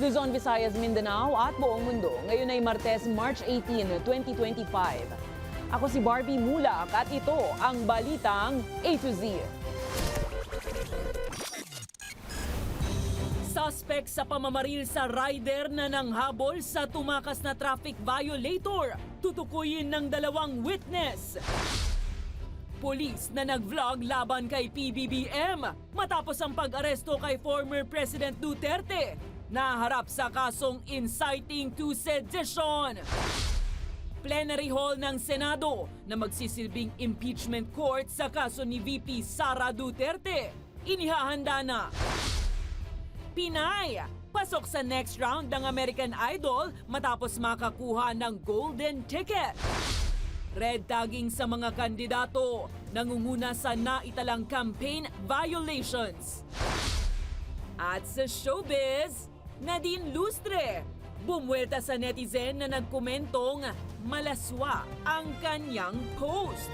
Luzon, Visayas, Mindanao at buong mundo. Ngayon ay Martes, March 18, 2025. Ako si Barbie Mulak at ito ang Balitang A to Z. Suspect sa pamamaril sa rider na nanghabol sa tumakas na traffic violator. Tutukuyin ng dalawang witness. Pulis na nag-vlog laban kay PBBM matapos ang pag-aresto kay former President Duterte. Naharap sa kasong inciting to sedition. Plenary hall ng Senado na magsisilbing impeachment court sa kaso ni VP Sara Duterte. Inihahanda na. Pinay, pasok sa next round ng American Idol matapos makakuha ng golden ticket. Red tagging sa mga kandidato, nangunguna sa naitalang campaign violations. At sa showbiz, Nadine Lustre, bumuelta sa netizen na nagkomentong malaswa ang kanyang post.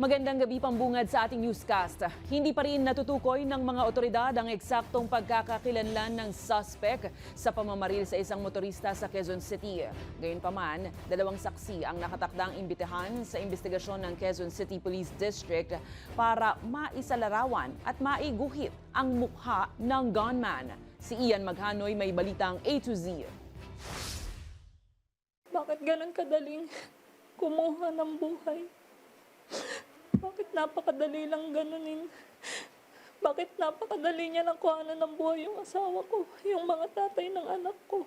Magandang gabi pambungad sa ating newscast. Hindi pa rin natutukoy ng mga otoridad ang eksaktong pagkakakilanlan ng suspect sa pamamaril sa isang motorista sa Quezon City. Gayunpaman, dalawang saksi ang nakatakdang imbitahan sa investigasyon ng Quezon City Police District para maisalarawan at maiguhit ang mukha ng gunman. Si Ian Maghanoy may balitang A to Z. Bakit ganun kadaling kumuha ng buhay? Bakit napakadali lang ganunin? Bakit napakadali niya lang kuhanan ng buhay yung asawa ko, yung mga tatay ng anak ko?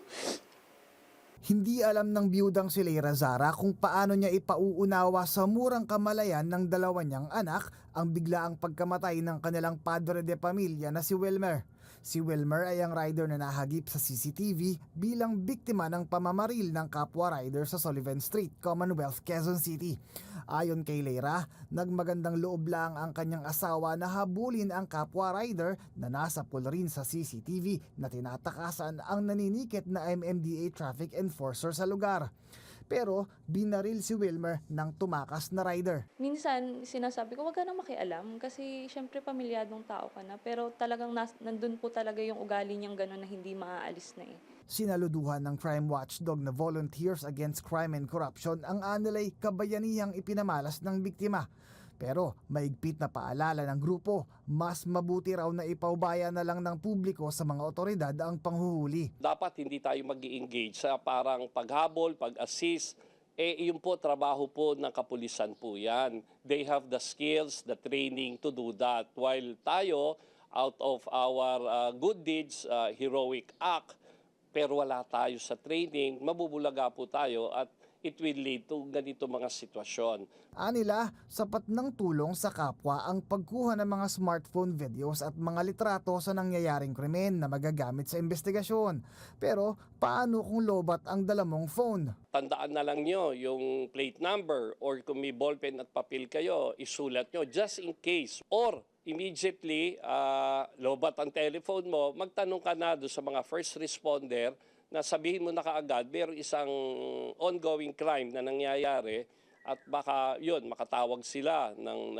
Hindi alam ng biyudang si Leira Zara kung paano niya ipauunawa sa murang kamalayan ng dalawa niyang anak ang biglaang pagkamatay ng kanilang padre de pamilya na si Wilmer. Si Wilmer ay ang rider na nahagip sa CCTV bilang biktima ng pamamaril ng kapwa rider sa Sullivan Street, Commonwealth, Quezon City. Ayon kay Leira, nagmagandang loob lang ang kanyang asawa na habulin ang kapwa rider na nasa pool rin sa CCTV na tinatakasan ang naninikit na MMDA traffic enforcer sa lugar. Pero binaril si Wilmer ng tumakas na rider. Minsan, sinasabi ko, wag ka na makialam kasi syempre pamilyadong tao ka na. Pero talagang nandun po talaga yung ugali niyang gano'n na hindi maaalis na eh. Sinaluduhan ng crime watchdog na Volunteers Against Crime and Corruption ang anilay kabayanihang ipinamalas ng biktima. Pero maigpit na paalala ng grupo, mas mabuti raw na ipaubaya na lang ng publiko sa mga otoridad ang panghuhuli. Dapat hindi tayo mag-i-engage sa parang paghabol, pag-assist. Yun po, trabaho po ng kapulisan po yan. They have the skills, the training to do that. While tayo, out of our good deeds, heroic act, pero wala tayo sa training, mabubulaga po tayo at it will lead to ganito mga sitwasyon. Anila, sapat ng tulong sa kapwa ang pagkuha ng mga smartphone videos at mga litrato sa nangyayaring krimen na magagamit sa investigasyon. Pero paano kung lobat ang dala mong phone? Tandaan na lang nyo yung plate number or kung may ballpen at papel kayo, isulat nyo just in case. Or immediately, lobat ang telephone mo, magtanong ka na doon sa mga first responder na sabihin mo na kaagad, mayroong isang ongoing crime na nangyayari at baka yun, makatawag sila ng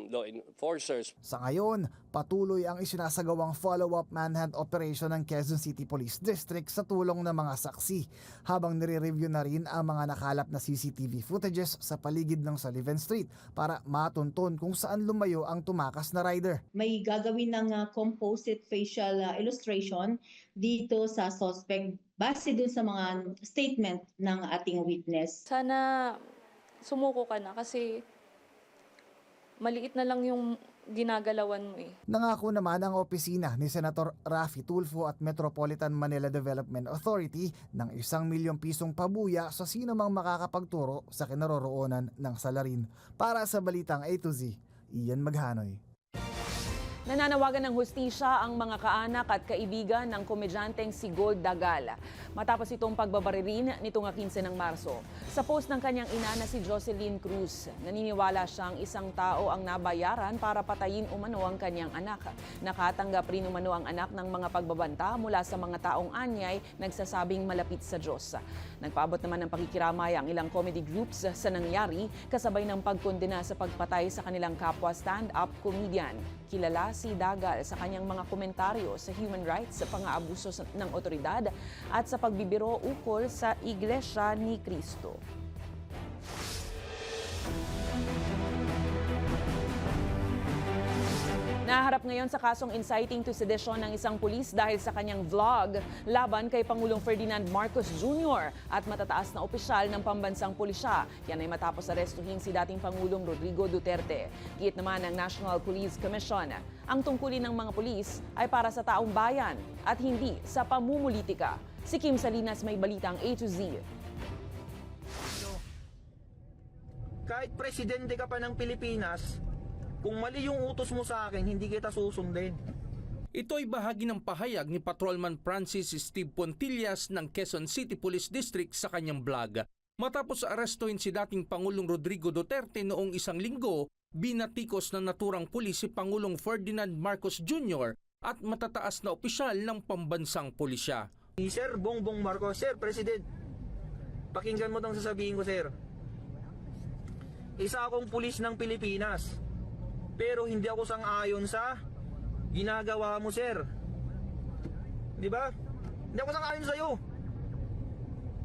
law enforcers. Sa ngayon, patuloy ang isinasagawang follow-up manhunt operation ng Quezon City Police District sa tulong ng mga saksi, habang nire-review na rin ang mga nakalap na CCTV footages sa paligid ng Sullivan Street para matunton kung saan lumayo ang tumakas na rider. May gagawin ng composite facial illustration dito sa suspect base dun sa mga statement ng ating witness. Sana sumuko ka na kasi maliit na lang yung ginagalawan mo eh. Nangako naman ang opisina ni Senator Raffy Tulfo at Metropolitan Manila Development Authority ng 1 milyong pisong pabuya sa sino mang makakapagturo sa kinaroroonan ng salarin. Para sa Balitang A to Z, Ian Maghanoy. Nananawagan ng hustisya ang mga kaanak at kaibigan ng komedyanteng si Gold Dagal matapos itong pagbabaririn nitong 15 ng Marso. Sa post ng kanyang ina na si Jocelyn Cruz, naniniwala siyang isang tao ang nabayaran para patayin umano ang kanyang anak. Nakatanggap rin umano ang anak ng mga pagbabanta mula sa mga taong anyay nagsasabing malapit sa Diyos. Nagpaabot naman ng pakikiramay ang ilang comedy groups sa nangyari kasabay ng pagkondena sa pagpatay sa kanilang kapwa stand-up comedian. Kilala si Dagal sa kanyang mga komentaryo sa human rights, sa pang-aabuso ng otoridad at sa pagbibiro ukol sa Iglesia ni Cristo. Naharap ngayon sa kasong inciting to sedition ng isang pulis dahil sa kanyang vlog laban kay Pangulong Ferdinand Marcos Jr. at matataas na opisyal ng pambansang pulisya. Yan ay matapos arestuhin si dating Pangulong Rodrigo Duterte. Giit naman ng National Police Commission, ang tungkulin ng mga pulis ay para sa taong bayan at hindi sa pamumulitika. Si Kim Salinas may balitang A to Z. Kahit presidente ka pa ng Pilipinas, kung mali yung utos mo sa akin, hindi kita susundin. Ito ay bahagi ng pahayag ni Patrolman Francis Steve Pontillas ng Quezon City Police District sa kanyang vlog. Matapos arestuhin si dating Pangulong Rodrigo Duterte noong isang linggo, binatikos ng naturang pulis si Pangulong Ferdinand Marcos Jr. at matataas na opisyal ng pambansang pulisya. Sir Bongbong Marcos, Sir President, pakinggan mo itong sasabihin ko, Sir. Isa akong pulis ng Pilipinas, pero hindi ako sang-ayon sa ginagawa mo, Sir. Di ba? Hindi ako sang-ayon sa'yo.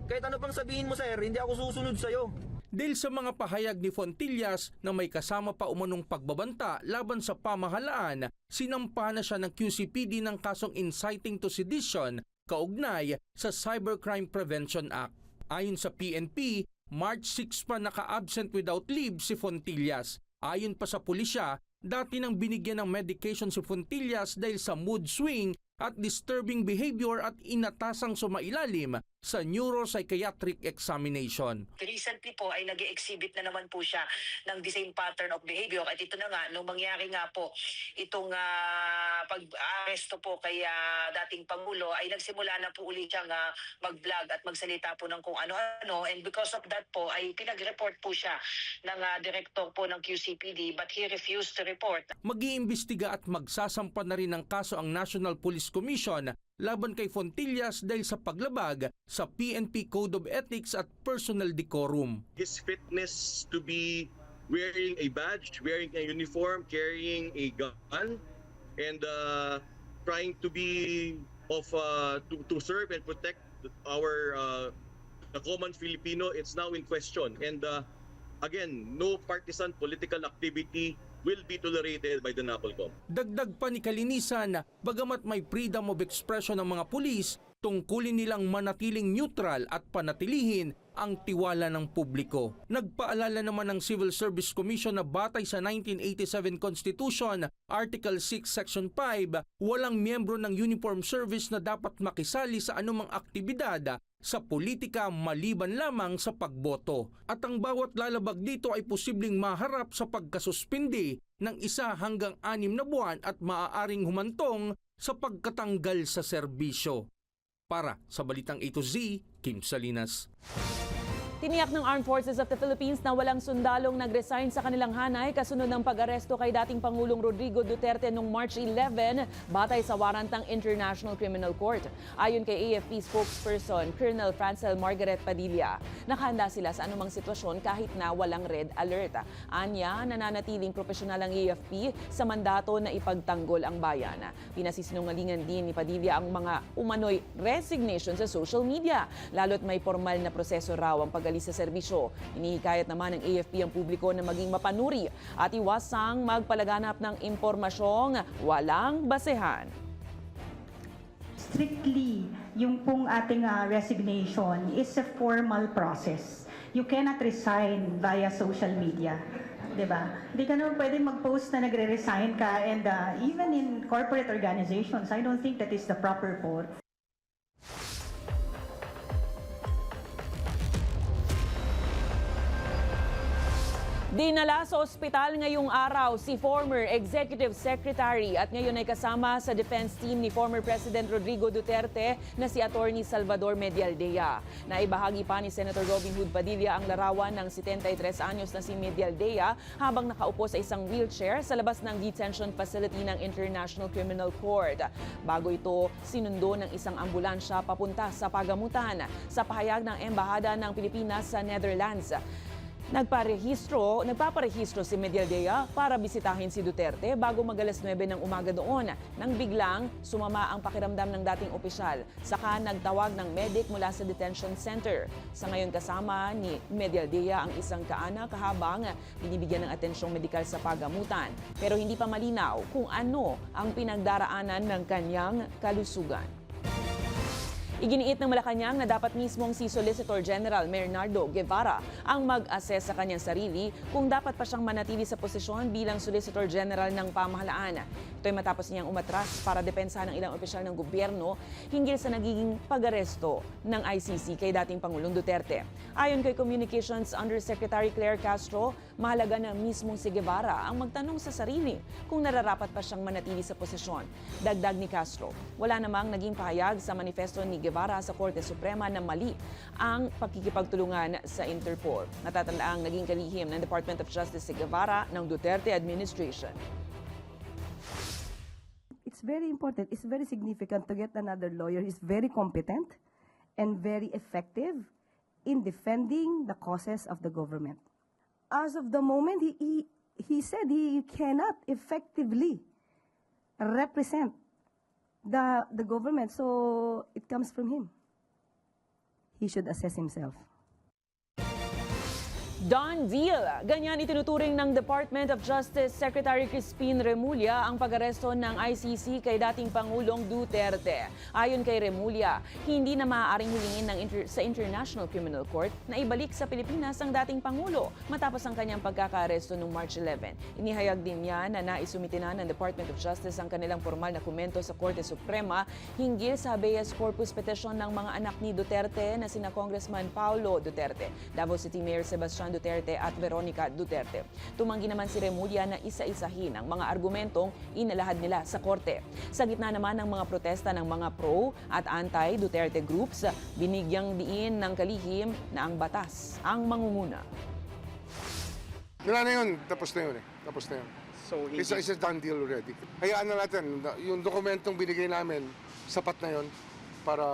Kahit ano pang sabihin mo, Sir, hindi ako susunod sa'yo. Dahil sa mga pahayag ni Fontillas na may kasama pa umanong pagbabanta laban sa pamahalaan, sinampahan na siya ng QCPD ng kasong inciting to sedition kaugnay sa Cybercrime Prevention Act. Ayon sa PNP, March 6 pa naka-absent without leave si Fontillas. Ayon pa sa pulisya, dati nang binigyan ng medication si Fontillas dahil sa mood swing at disturbing behavior at inatasang sumailalim sa neuropsychiatric examination. Recently po ay nag-exhibit na naman po siya ng the same pattern of behavior at ito na nga, nung mangyari nga po itong pag-aresto po kay dating Pangulo ay nagsimula na po ulit siyang mag-vlog at magsalita po ng kung ano-ano, and because of that po ay pinag-report po siya ng director po ng QCPD but he refused to report. Mag-iimbestiga at magsasampa na rin ng kaso ang National Police Commission laban kay Fontillas dahil sa paglabag sa PNP Code of Ethics at Personal Decorum. His fitness to be wearing a badge, wearing a uniform, carrying a gun, and trying to be to serve and protect our the common Filipino, it's now in question. And again, no partisan political activity will be tolerated by the NAPOLCOM. Dagdag pa ni Kalinisan, bagamat may freedom of expression ng mga pulis, tungkulin nilang manatiling neutral at panatilihin ang tiwala ng publiko. Nagpaalala naman ng Civil Service Commission na batay sa 1987 Constitution, Article 6, Section 5, walang miyembro ng uniform service na dapat makisali sa anumang aktibidad sa politika maliban lamang sa pagboto. At ang bawat lalabag dito ay posibleng maharap sa pagkasuspindi ng 1 hanggang 6 na buwan at maaaring humantong sa pagkatanggal sa serbisyo. Para sa Balitang A to Z, Kim Salinas. Tiniyak ng Armed Forces of the Philippines na walang sundalong nag-resign sa kanilang hanay kasunod ng pag-aresto kay dating Pangulong Rodrigo Duterte noong March 11 batay sa warrant ng International Criminal Court. Ayon kay AFP spokesperson Colonel Francel Margaret Padilla, nakahanda sila sa anumang sitwasyon kahit na walang red alert. Anya, nananatiling profesional ang AFP sa mandato na ipagtanggol ang bayan. Pinasisinungalingan din ni Padilla ang mga umano'y resignation sa social media, lalo't may formal na proseso raw ang pag-alis sa serbisyo. Inihikayat naman ng AFP ang publiko na maging mapanuri at iwasang magpalaganap ng impormasyong walang basehan. Strictly, yung pong ating resignation is a formal process. You cannot resign via social media. Diba? Hindi ka naman pwede mag-post na nagre-resign ka, and even in corporate organizations, I don't think that is the proper form. Dinala sa ospital ngayong araw si former Executive Secretary at ngayon ay kasama sa defense team ni former President Rodrigo Duterte na si Attorney Salvador Medialdea. Naibahagi pa ni Senator Robin Hood Padilla ang larawan ng 73 anyos na si Medialdea habang nakaupo sa isang wheelchair sa labas ng detention facility ng International Criminal Court. Bago ito, sinundo ng isang ambulansya papunta sa pagamutan sa pahayag ng Embahada ng Pilipinas sa Netherlands. Nagpaparehistro si Medialdea para bisitahin si Duterte bago mag-alas 9 ng umaga doon nang biglang sumama ang pakiramdam ng dating opisyal. Saka nagtawag ng medic mula sa detention center. Sa ngayon kasama ni Medialdea ang isang kaanak habang binibigyan ng atensyong medikal sa pagamutan. Pero hindi pa malinaw kung ano ang pinagdaraanan ng kanyang kalusugan. Iginiit ng Malacanang na dapat mismong si Solicitor General Bernardo Guevara ang mag-assess sa kanyang sarili kung dapat pa siyang manatili sa posisyon bilang Solicitor General ng pamahalaan. Ito'y matapos niyang umatras para depensahan ng ilang opisyal ng gobyerno hinggil sa nagiging pag-aresto ng ICC kay dating Pangulong Duterte. Ayon kay Communications Undersecretary Claire Castro, mahalaga na mismong si Guevara ang magtanong sa sarili kung nararapat pa siyang manatili sa posisyon. Dagdag ni Castro, wala namang naging pahayag sa manifesto ni Guevara sa Korte Suprema na mali ang pakikipagtulungan sa Interpol. Natatandaang naging kalihim ng Department of Justice si Guevara ng Duterte administration. It's very important, it's very significant to get another lawyer who's very competent and very effective in defending the causes of the government. As of the moment, he said he cannot effectively represent the government, so it comes from him. He should assess himself. Done deal! Ganyan itinuturing ng Department of Justice Secretary Crispin Remulla ang pag-aresto ng ICC kay dating Pangulong Duterte. Ayon kay Remulla, hindi na maaaring hilingin sa International Criminal Court na ibalik sa Pilipinas ang dating Pangulo matapos ang kanyang pagkaka-aresto noong March 11. Inihayag din niya na naisumite na ng Department of Justice ang kanilang formal na komento sa Korte Suprema hinggil sa habeas corpus petition ng mga anak ni Duterte na sina Congressman Paulo Duterte, Davao City Mayor Sebastian Duterte at Veronica Duterte. Tumanggi naman si Remulla na isa-isahin ang mga argumentong inalahad nila sa korte. Sa gitna naman ng mga protesta ng mga pro at anti-Duterte groups, binigyang diin ng kalihim na ang batas ang mangunguna. Wala na yun. Tapos na yun eh. Tapos na yun. So, It's a done deal already. Hayaan na natin. Yung dokumentong binigay namin, sapat na yun para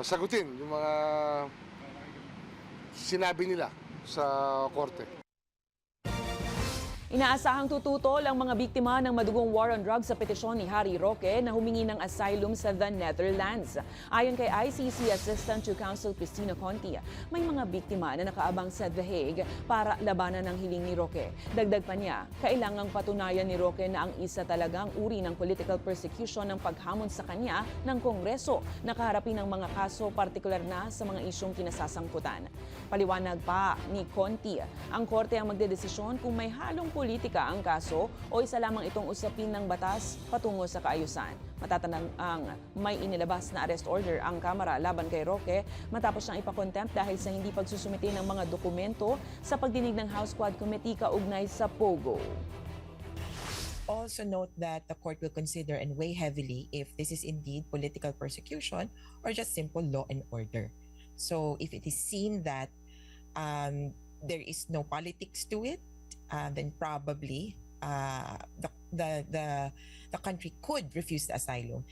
sagutin yung mga sinabi nila sa korte. Inaasahang tututol ang mga biktima ng madugong war on drugs sa petisyon ni Harry Roque na humingi ng asylum sa the Netherlands. Ayon kay ICC Assistant to Counsel Cristina Conti, may mga biktima na nakaabang sa The Hague para labanan ng hiling ni Roque. Dagdag pa niya, kailangang patunayan ni Roque na ang isa talagang uri ng political persecution ng paghamon sa kanya ng Kongreso na kaharapin ng mga kaso partikular na sa mga isyong kinasasangkutan. Paliwanag pa ni Conti, ang korte ang magdedesisyon kung may halong politika ang kaso o isa lamang itong usapin ng batas patungo sa kaayusan. Matatanang ang may inilabas na arrest order ang Kamara laban kay Roque matapos siyang ipakontempt dahil sa hindi pagsusumite ng mga dokumento sa pagdinig ng House Quad Committee kaugnay sa POGO. Also note that the court will consider and weigh heavily if this is indeed political persecution or just simple law and order. So if it is seen that there is no politics to it, then probably the country could refuse the asylum.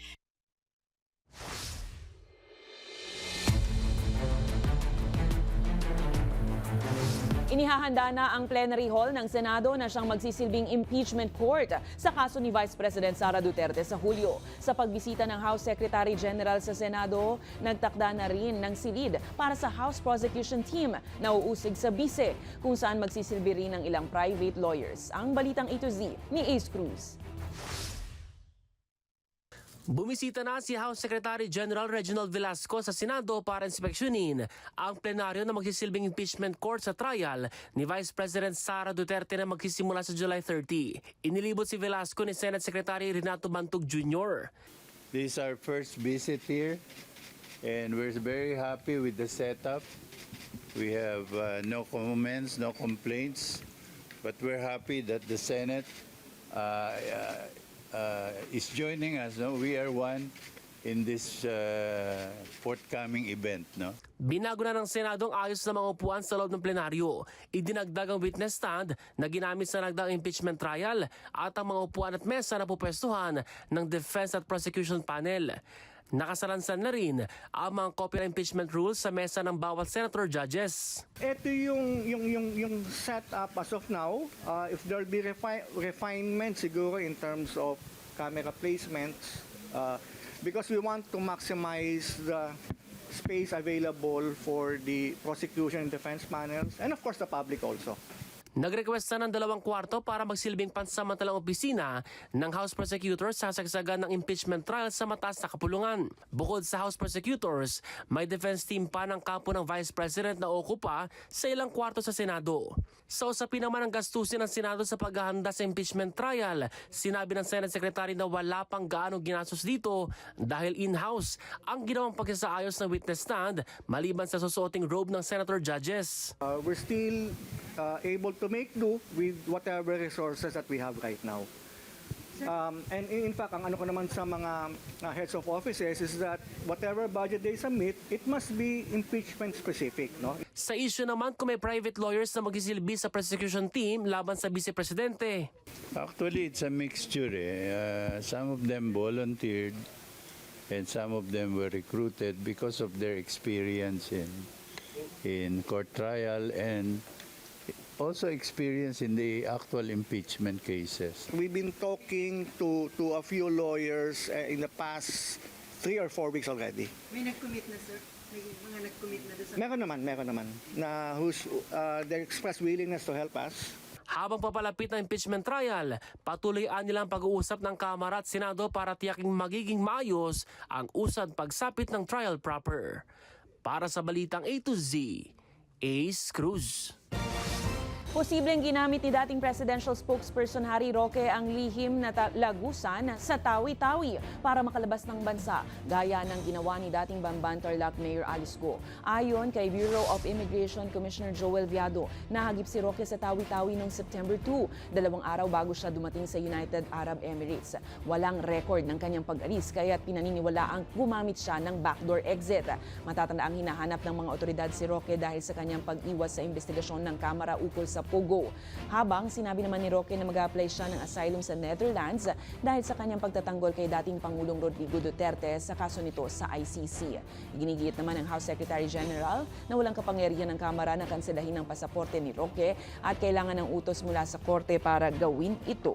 Inihahanda na ang plenary hall ng Senado na siyang magsisilbing impeachment court sa kaso ni Vice President Sara Duterte sa Hulyo. Sa pagbisita ng House Secretary General sa Senado, nagtakda na rin ng silid para sa House Prosecution Team na uusig sa bise kung saan magsisilbi rin ng ilang private lawyers. Ang balitang A to Z ni Ace Cruz. Bumisita na si House Secretary General Reginald Velasco sa Senado para inspeksyonin ang plenaryo na magsisilbing impeachment court sa trial ni Vice President Sara Duterte na magsisimula sa July 30. Inilibot si Velasco ni Senate Secretary Renato Bantog Jr. This is our first visit here and we're very happy with the setup. We have no comments, no complaints, but we're happy that the Senate is joining us. No? We are one in this forthcoming event. No? Binago na ng Senado ang ayos na mga upuan sa loob ng plenaryo. Idinagdag ang witness stand na ginamit sa nagdaang impeachment trial at ang mga upuan at mesa na pupwestuhan ng Defense at Prosecution Panel. Nakasalansan na rin ang mga kopya ng impeachment rules sa mesa ng bawat senator judges. Ito yung setup as of now. If there'll be refinement siguro in terms of camera placements, because we want to maximize the space available for the prosecution and defense panels, and of course the public also. Nag-request na ng 2 kwarto para magsilbing pansamantalang opisina ng House Prosecutors sa sagsagan ng impeachment trial sa mataas na kapulungan. Bukod sa House Prosecutors, may defense team pa ng kampo ng Vice President na okupa sa ilang kwarto sa Senado. Sa usapin naman ang gastusin ng Senado sa paghahanda sa impeachment trial, sinabi ng Senate Secretary na wala pang gaano ginastos dito dahil in-house ang ginawang pagsasaayos ng witness stand maliban sa susuoting robe ng senator judges. We're still able to make do with whatever resources that we have right now. And in fact, ang ano ko naman sa mga heads of offices is that whatever budget they submit, it must be impeachment specific, no? Sa issue naman kung may private lawyers na magsisilbi sa prosecution team laban sa Vice Presidente. Actually, it's a mixture. Some of them volunteered and some of them were recruited because of their experience in court trial and also experience in the actual impeachment cases. We've been talking to a few lawyers in the past 3 or 4 weeks already. May nag-commit na, sir? May mga nag-commit na doon sa... Meron naman na they express willingness to help us. Habang papalapit ng impeachment trial, patuloy nilang pag-uusap ng Kamara at Senado para tiyaking magiging maayos ang usad pagsapit ng trial proper. Para sa Balitang A to Z, Ace Cruz. Posibleng ginamit ni dating presidential spokesperson Harry Roque ang lihim na lagusan sa Tawi-Tawi para makalabas ng bansa, gaya ng ginawa ni dating Bamban Tarlac Mayor Alice Go. Ayon kay Bureau of Immigration Commissioner Joel Viado, nahagip si Roque sa Tawi-Tawi noong September 2, 2 araw bago siya dumating sa United Arab Emirates. Walang record ng kanyang pag-alis kaya't pinaniniwala ang gumamit siya ng backdoor exit. Matatanda ang hinahanap ng mga otoridad si Roque dahil sa kanyang pag-iwas sa investigasyon ng Kamara ukol sa Pogo. Habang sinabi naman ni Roque na mag-apply siya ng asylum sa Netherlands dahil sa kanyang pagtatanggol kay dating Pangulong Rodrigo Duterte sa kaso nito sa ICC. Ginigit naman ng House Secretary General na walang kapangyarihan ng Kamara na kanselahin ang pasaporte ni Roque at kailangan ng utos mula sa korte para gawin ito.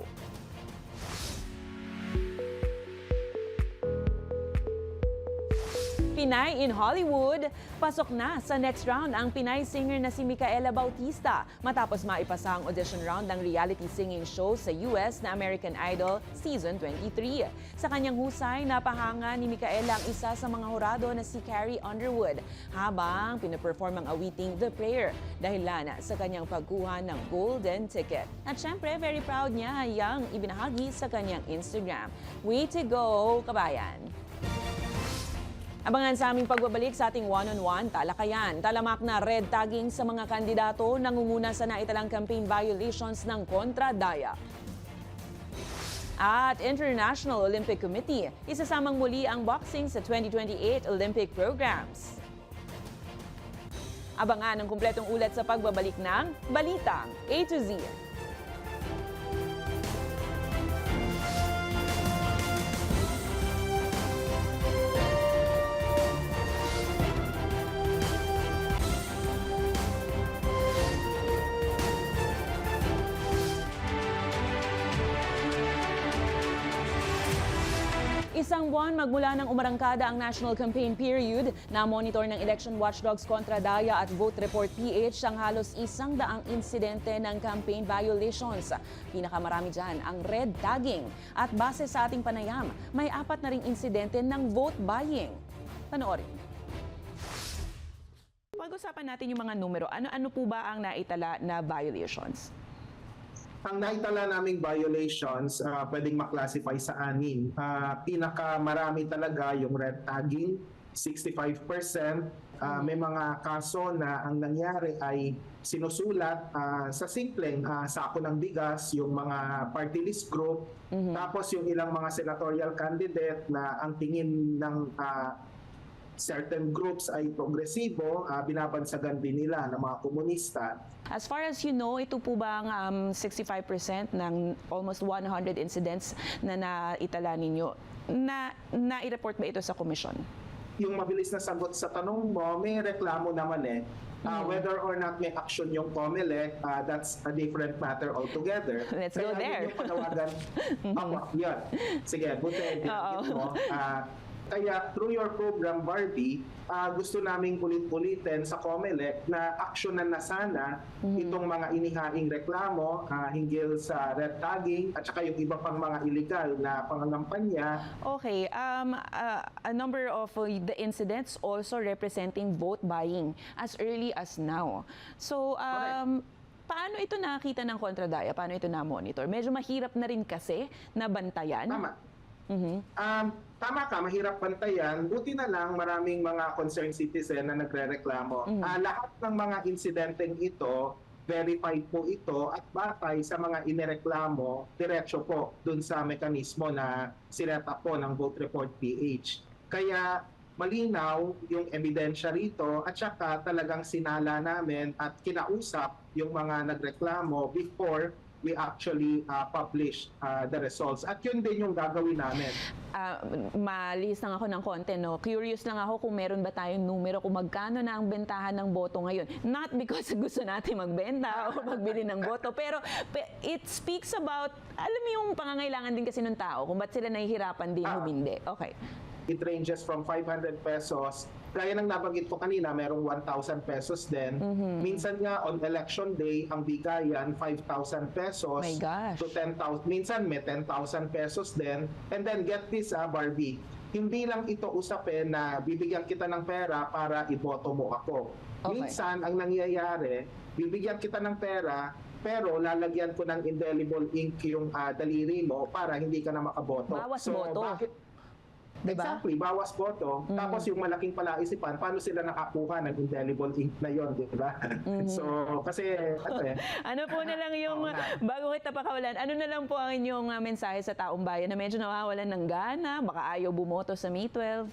Pinay in Hollywood, pasok na sa next round ang Pinay singer na si Micaela Bautista matapos maipasa ang audition round ng reality singing show sa US na American Idol Season 23. Sa kanyang husay, napahanga ni Micaela ang isa sa mga hurado na si Carrie Underwood habang pinaperform ang awiting The Prayer dahilan sa kanyang pagkuha ng golden ticket. At syempre, very proud niya yang ibinahagi sa kanyang Instagram. Way to go, kabayan! Abangan sa aming pagbabalik sa ating one-on-one talakayan. Talamak na red tagging sa mga kandidato nangunguna sa naitalang campaign violations ng kontra-daya. At International Olympic Committee, isasamang muli ang boxing sa 2028 Olympic programs. Abangan ang kumpletong ulat sa pagbabalik ng Balitang A to Z. Isang buwan magmula ng umarangkada ang national campaign period, na monitor ng Election Watchdogs Kontra Daya at Vote Report PH ang halos 100 insidente ng campaign violations. Pinakamarami dyan ang red tagging. At base sa ating panayam, may 4 na ring insidente ng vote buying. Panoorin. Pag-usapan natin yung mga numero. Ano po ba ang naitala na violations? Ang naitala naming violations, pwedeng maklasify sa 6. Pinakamarami talaga yung red tagging, 65%. May mga kaso na ang nangyari ay sinusulat sa simpleng sako ng bigas, yung mga party list group, tapos yung ilang mga senatorial candidate na ang tingin ng certain groups ay progresibo, binabansagan din nila ng mga komunista. As far as you know, ito po bang 65% ng almost 100 incidents na naitala ninyo, na-report ba ito sa komisyon? Yung mabilis na sagot sa tanong mo, may reklamo naman eh. Whether or not may action yung COMELEC, that's a different matter altogether. Let's go there. Yung panawagan, yan. Sige, buti binanggit mo. Kaya through your program, Barbie, gusto naming ulit-ulitin sa COMELEC na aksyonan na sana itong mga inihaing reklamo hinggil sa red tagging at saka yung iba pang mga illegal na pangangampanya. Okay, a number of the incidents also representing vote buying as early as now. So, paano ito nakita ng Kontradaya? Paano ito na-monitor? Medyo mahirap na rin kasi na bantayan. Tama. Tama ka, mahirap bantayan. Buti na lang maraming mga concerned citizen na nagrereklamo. Lahat ng mga insidenteng ito, verified po ito at batay sa mga inireklamo, diretso po dun sa mekanismo na sineta po ng Vote Report PH. Kaya malinaw yung ebidensya rito at saka talagang sinala namin at kinausap yung mga nagreklamo before we actually publish the results. At yun din yung gagawin namin. Malis lang ako ng konti, no? Curious lang ako kung meron ba tayong numero kung magkano na ang bentahan ng boto ngayon. Not because gusto natin magbenta o magbili ng boto, pero it speaks about, alam mo yung pangangailangan din kasi ng tao, kung ba't sila nahihirapan din humindi. Okay. It ranges from 500 pesos. Kaya nang nabanggit ko kanina, merong 1,000 pesos din. Minsan nga on election day, ang bigayan 5,000 pesos My gosh. to 10,000. Minsan may 10,000 pesos din. And then get this, Barbie, hindi lang ito usapin na bibigyan kita ng pera para iboto mo ako. Okay. Minsan, ang nangyayari, bibigyan kita ng pera, pero lalagyan ko ng indelible ink yung daliri mo para hindi ka na makaboto. Bawas boto. Diba? Exactly, bawas boto. Tapos yung malaking palaisipan, paano sila nakakuha ng indelible ink na yon, di ba? So, kasi, ano po na lang yung, bago kita pakawalan, ano na lang po ang inyong mensahe sa taong bayan na medyo nawawalan ng gana, baka ayaw bumoto sa May 12?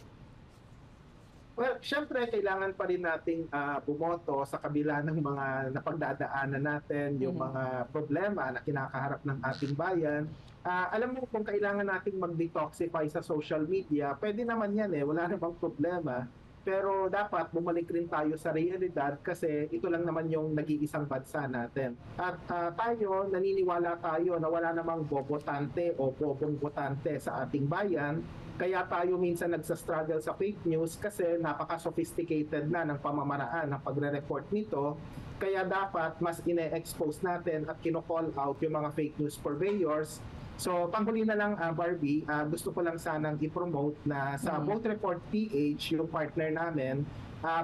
Well, syempre, kailangan pa rin nating bumoto sa kabila ng mga napagdadaanan natin, yung mga problema na kinakaharap ng ating bayan. Alam mo, kung kailangan nating mag-detoxify sa social media, pwede naman yan wala namang problema. Pero dapat bumalik rin tayo sa realidad kasi ito lang naman yung nag-iisang bansa natin. At tayo, naniniwala tayo na wala namang bobotante o bobong botante sa ating bayan. Kaya tayo minsan nagsa-struggle sa fake news kasi napaka-sophisticated na ng pamamaraan ng pagre-report nito. Kaya dapat mas ine-expose natin at kino-call out yung mga fake news purveyors. So, panghuli na lang, Barbie, gusto ko lang sanang i-promote na sa Vote Report PH, yung partner namin,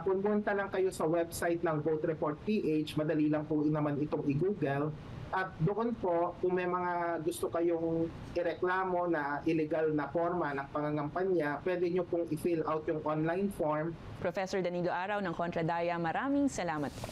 pumunta lang kayo sa website ng Vote Report PH, madali lang po naman itong i-google. At doon po, kung may mga gusto kayong ireklamo na illegal na forma ng pangangampanya, pwede nyo pong i-fill out yung online form. Professor Danilo Araw ng Kontradaya, maraming salamat po.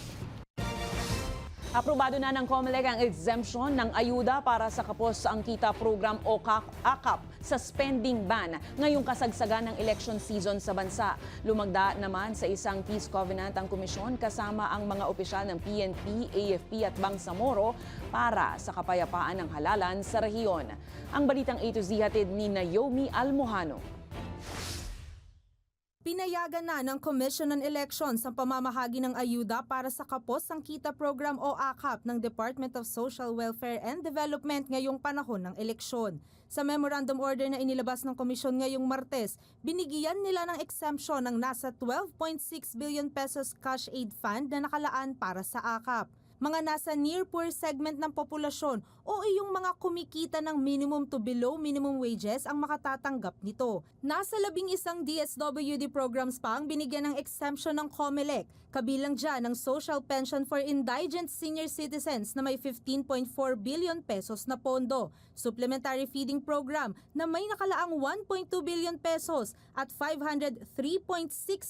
Aprobado na ng COMELEC ang exemption ng ayuda para sa Kapos ang Kita program o AKAP sa spending ban ngayong kasagsagan ng election season sa bansa. Lumagda naman sa isang peace covenant ang komisyon kasama ang mga opisyal ng PNP, AFP at Bangsamoro para sa kapayapaan ng halalan sa rehiyon. Ang balitang A to Z hatid ni Naomi Almohano. Pinayagan na ng Commission on Elections ang pamamahagi ng ayuda para sa Kapos ang Kita Program o AKAP ng Department of Social Welfare and Development ngayong panahon ng eleksyon. Sa memorandum order na inilabas ng komisyon ngayong Martes, binigyan nila ng exemption ng nasa 12.6 billion pesos cash aid fund na nakalaan para sa AKAP. Mga nasa near poor segment ng populasyon o iyong mga kumikita ng minimum to below minimum wages ang makatatanggap nito. Nasa 11 DSWD programs pa ang binigyan ng exemption ng COMELEC, kabilang dyan ang Social Pension for Indigent Senior Citizens na may 15.4 billion pesos na pondo, Supplementary Feeding Program na may nakalaang 1.2 billion pesos at 503.6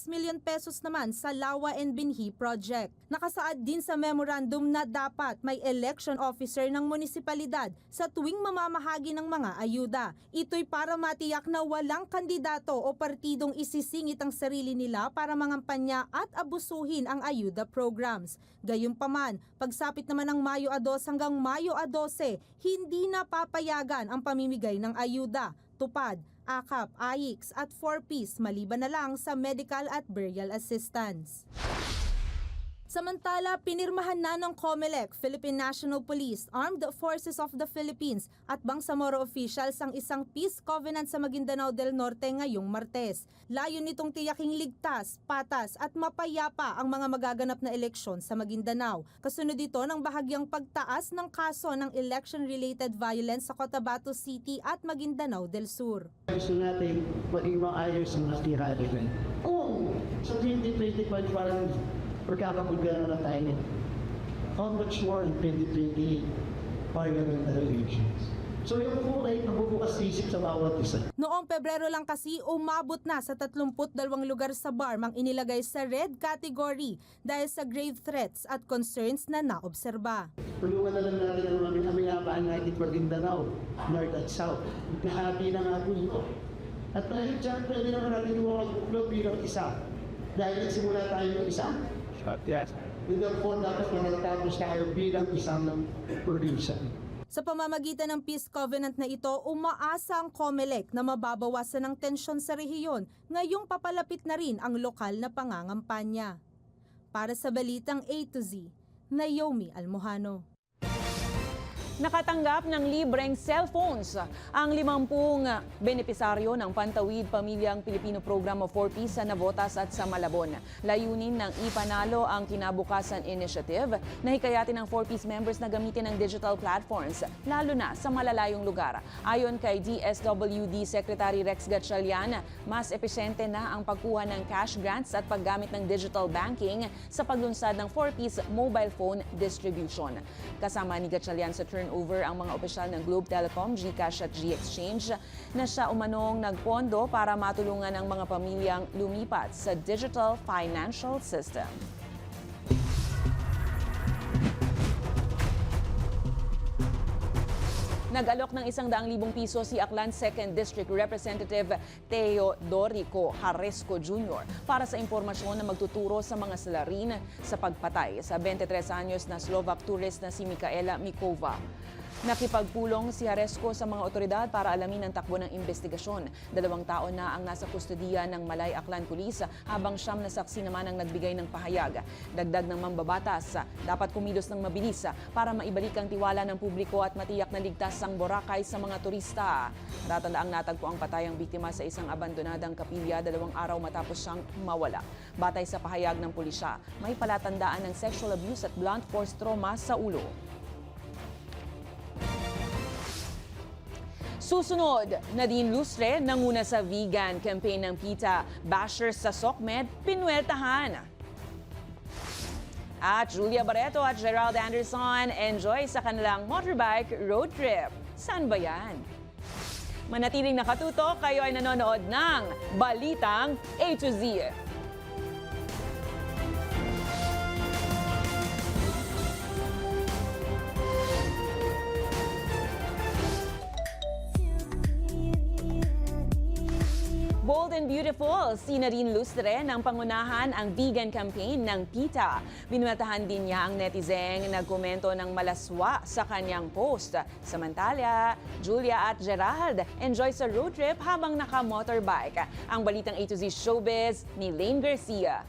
million pesos naman sa Lawa and Binhi Project. Nakasaad din sa memorandum memorandum na dapat may election officer ng munisipalidad sa tuwing mamamahagi ng mga ayuda. Ito'y para matiyak na walang kandidato o partidong isisingit ang sarili nila para mangampanya at abusuhin ang ayuda programs. Gayunpaman, pagsapit naman ng Mayo 2 hanggang Mayo 12, hindi na papayagan ang pamimigay ng ayuda, tupad, AKAP, AIX at 4Ps maliban na lang sa medical at burial assistance. Samantala, pinirmahan na ng COMELEC, Philippine National Police, Armed Forces of the Philippines at Bangsamoro officials ang isang peace covenant sa Maguindanao del Norte ngayong Martes. Layon nitong tiyaking ligtas, patas at mapayapa ang mga magaganap na eleksyon sa Maguindanao. Kasunod ito ng bahagyang pagtaas ng kaso ng election-related violence sa Cotabato City at Maguindanao del Sur. Gusto natin maging maayos ang nasira rin. Oo, sa 2025 parang magkakapagana na tayo. How much more in 2028 parliamentary elections? So yung kulay nabubukas isip sa bawat isa. Noong Pebrero lang kasi umabot na sa 32 lugar sa BARM ang inilagay sa red category dahil sa grave threats at concerns na naobserba. Tulungan na lang natin ang mga aminabaan natin Maguindanao, North at South. Kahati na nga po ito. At dahil dyan, pwede naman natin lumawag bilang isa. Dahil simula tayo ng isa. Yes. With the phone dapat na natapos tayo bilang isang producer. Sa pamamagitan ng peace covenant na ito, umaasa ang COMELEC na mababawasan ang tensyon sa rehiyon ngayong papalapit na rin ang lokal na pangangampanya. Para sa Balitang A to Z, Naomi Almohano. Nakatanggap ng libreng cellphones ang 50 benepisaryo ng Pantawid Pamilyang Pilipino Program of 4Ps sa Navotas at sa Malabon. Layunin ng Ipanalo ang Kinabukasan Initiative na hikayatin ng 4Ps members na gamitin ang digital platforms, lalo na sa malalayong lugar. Ayon kay DSWD Secretary Rex Gatchalian, mas epesyente na ang pagkuha ng cash grants at paggamit ng digital banking sa paglunsad ng 4Ps mobile phone distribution. Kasama ni Gatchalian sa over ang mga opisyal ng Globe Telecom, GCash at G-Exchange na siya umanong nagpondo para matulungan ang mga pamilyang lumipat sa digital financial system. Nag-alok ng 100,000 piso si Aklan 2nd District Representative Teo Dorico Haresco Jr. para sa impormasyon na magtuturo sa mga salarin sa pagpatay sa 23 anyos na Slovak tourist na si Mikaela Mikova. Nakipagpulong si Haresco sa mga otoridad para alamin ang takbo ng investigasyon. 2 taon na ang nasa kustodiya ng Malay Aklan Police habang 9 na saksi naman ang nagbigay ng pahayag. Dagdag ng mambabatas, dapat kumilos ng mabilis para maibalik ang tiwala ng publiko at matiyak na ligtas ang Boracay sa mga turista. Natandaang natagpo ang patayang biktima sa isang abandonadang kapilya 2 araw matapos siyang mawala. Batay sa pahayag ng pulisya, may palatandaan ng sexual abuse at blunt force trauma sa ulo. Susunod, Nadine Lustre nanguna sa vegan campaign ng PETA. Bashers sa SOCMED, pinweltahan. At Julia Barreto at Gerald Anderson enjoy sa kanilang motorbike road trip. Saan ba yan? Manatiling nakatutok, kayo ay nanonood ng Balitang A to Z. Bold and beautiful, si Nadine Lustre ng pangunahan ang vegan campaign ng PETA. Binweltahan din niya ang netizeng nagkomento ng malaswa sa kanyang post. Samantala, Julia at Gerald enjoy sa road trip habang naka-motorbike. Ang Balitang A to Z Showbiz ni Lane Garcia.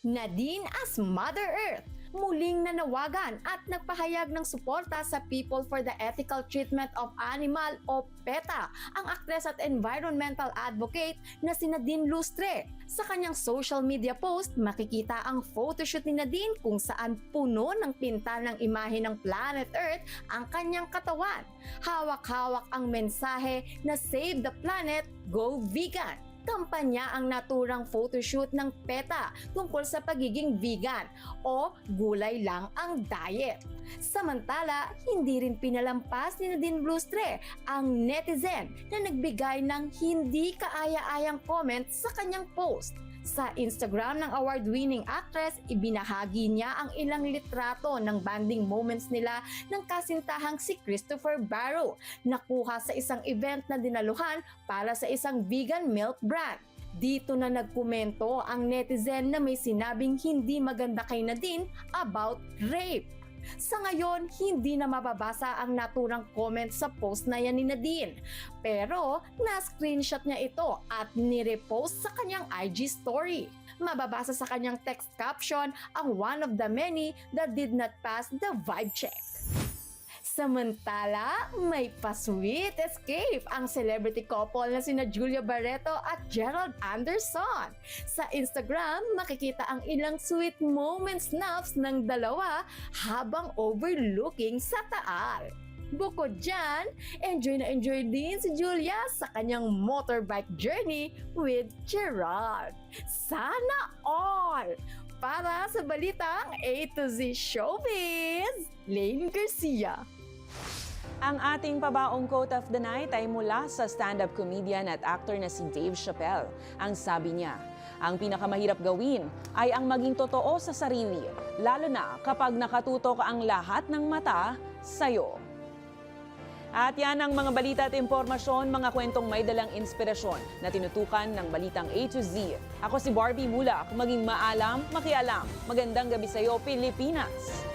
Nadine as Mother Earth, muling nanawagan at nagpahayag ng suporta sa People for the Ethical Treatment of Animal o PETA, ang aktres at environmental advocate na si Nadine Lustre. Sa kanyang social media post, makikita ang photoshoot ni Nadine kung saan puno ng pinta ng imahe ng Planet Earth ang kanyang katawan. Hawak-hawak ang mensahe na Save the Planet, Go Vegan. Kampanya ang naturang photoshoot ng PETA tungkol sa pagiging vegan o gulay lang ang diet. Samantala, hindi rin pinalampas ni Nadine Lustre ang netizen na nagbigay ng hindi kaaya-ayang comment sa kanyang post. Sa Instagram ng award-winning actress, ibinahagi niya ang ilang litrato ng bonding moments nila ng kasintahang si Christopher Barrow, nakuha sa isang event na dinaluhan para sa isang vegan milk brand. Dito na nagkomento ang netizen na may sinabing hindi maganda kay Nadine about rape. Sa ngayon, hindi na mababasa ang naturang comment sa post na yan ni Nadine. Pero, na-screenshot niya ito at nirepost sa kanyang IG story. Mababasa sa kanyang text caption ang one of the many that did not pass the vibe check. Samantala, may pa-sweet escape ang celebrity couple na sina Julia Barreto at Gerald Anderson. Sa Instagram, makikita ang ilang sweet moment snaps ng dalawa habang overlooking sa Taal. Bukod dyan, enjoy na enjoy din si Julia sa kanyang motorbike journey with Gerald. Sana all! Para sa balitang A to Z Showbiz, Lane Garcia. Ang ating pabaong quote of the night ay mula sa stand-up comedian at actor na si Dave Chappelle. Ang sabi niya, ang pinakamahirap gawin ay ang maging totoo sa sarili, lalo na kapag nakatutok ang lahat ng mata sa'yo. At yan ang mga balita at impormasyon, mga kwentong may dalang inspirasyon na tinutukan ng Balitang A to Z. Ako si Barbie Mulak, maging maalam, makialam. Magandang gabi sa'yo, Pilipinas!